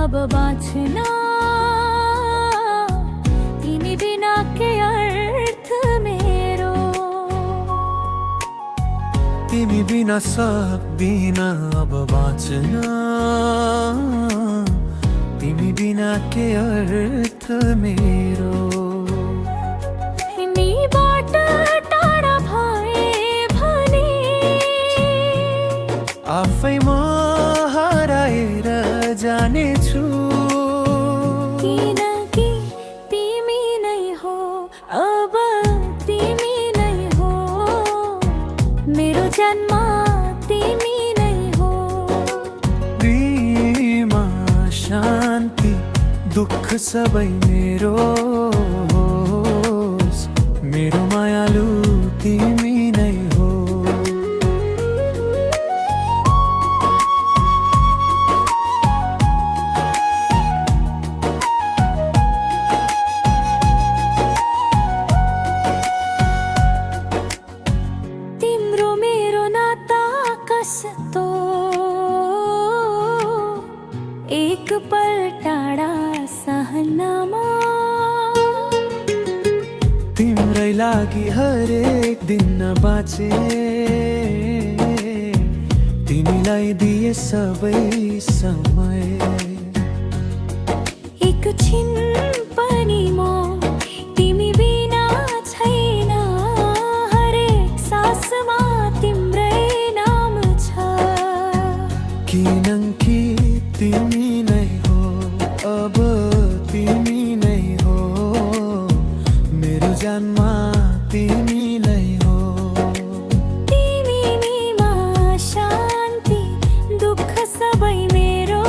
अब बाँच्न तिमी बिना के अर्थ मेरो। तिमी बिना सक्दिन अब बाँच्न तिमी बिना के अर्थ मेरो। तिमीबाट टाढा भए भने आफैमा हराएर जानेछु। किनकि तिमी नै हो, अब तिमी नै हो, मेरो जन्म तिमी नै हो। प्रेममा शान्ति दुःख सबै मेरो, मेरो मायालु तिमी नै हो। तिम्रो मेरो नाता कस्तो एक पल टाढा सहनमा। तिम्रै लागि हरेक दिन बाँचे, तिमीलाई दिए सबै समय। एकछिन पनि म तिमी बिना छैन, हरेक सासमा तिम्रै नाम छ। किनकि तिमी नै हो, अब तिमी नै हो, मेरो जन्म तिमी नै हो। तिमीमा शान्ति दुःख सबै मेरो,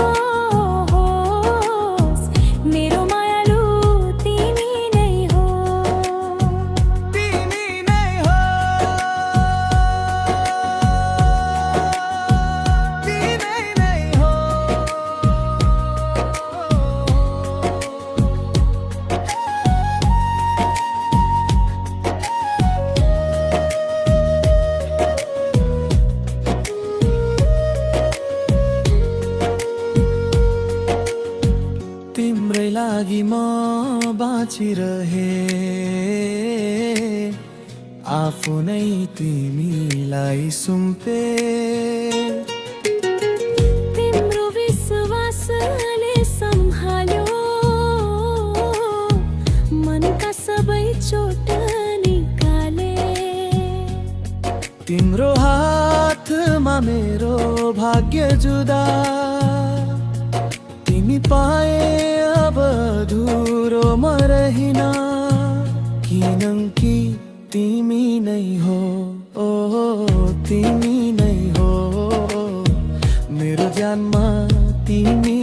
मेरो मायालु तिमी नै हो। तिमी नै हो, तिमी नै हो। तिम्रै लागि म बाँचिरहे, आफू नै तिमीलाई सुम्पे। तिम्रो विश्वासले सम्हाल्यो मनका सबै चोट निकाले। तिम्रो हातमा मेरो भाग्य जुदा, तिमी पाए अब अधुरो म रहिन। किनकि तिमी नै हो, ओ तिमी नै हो, मेरो जन्म तिमी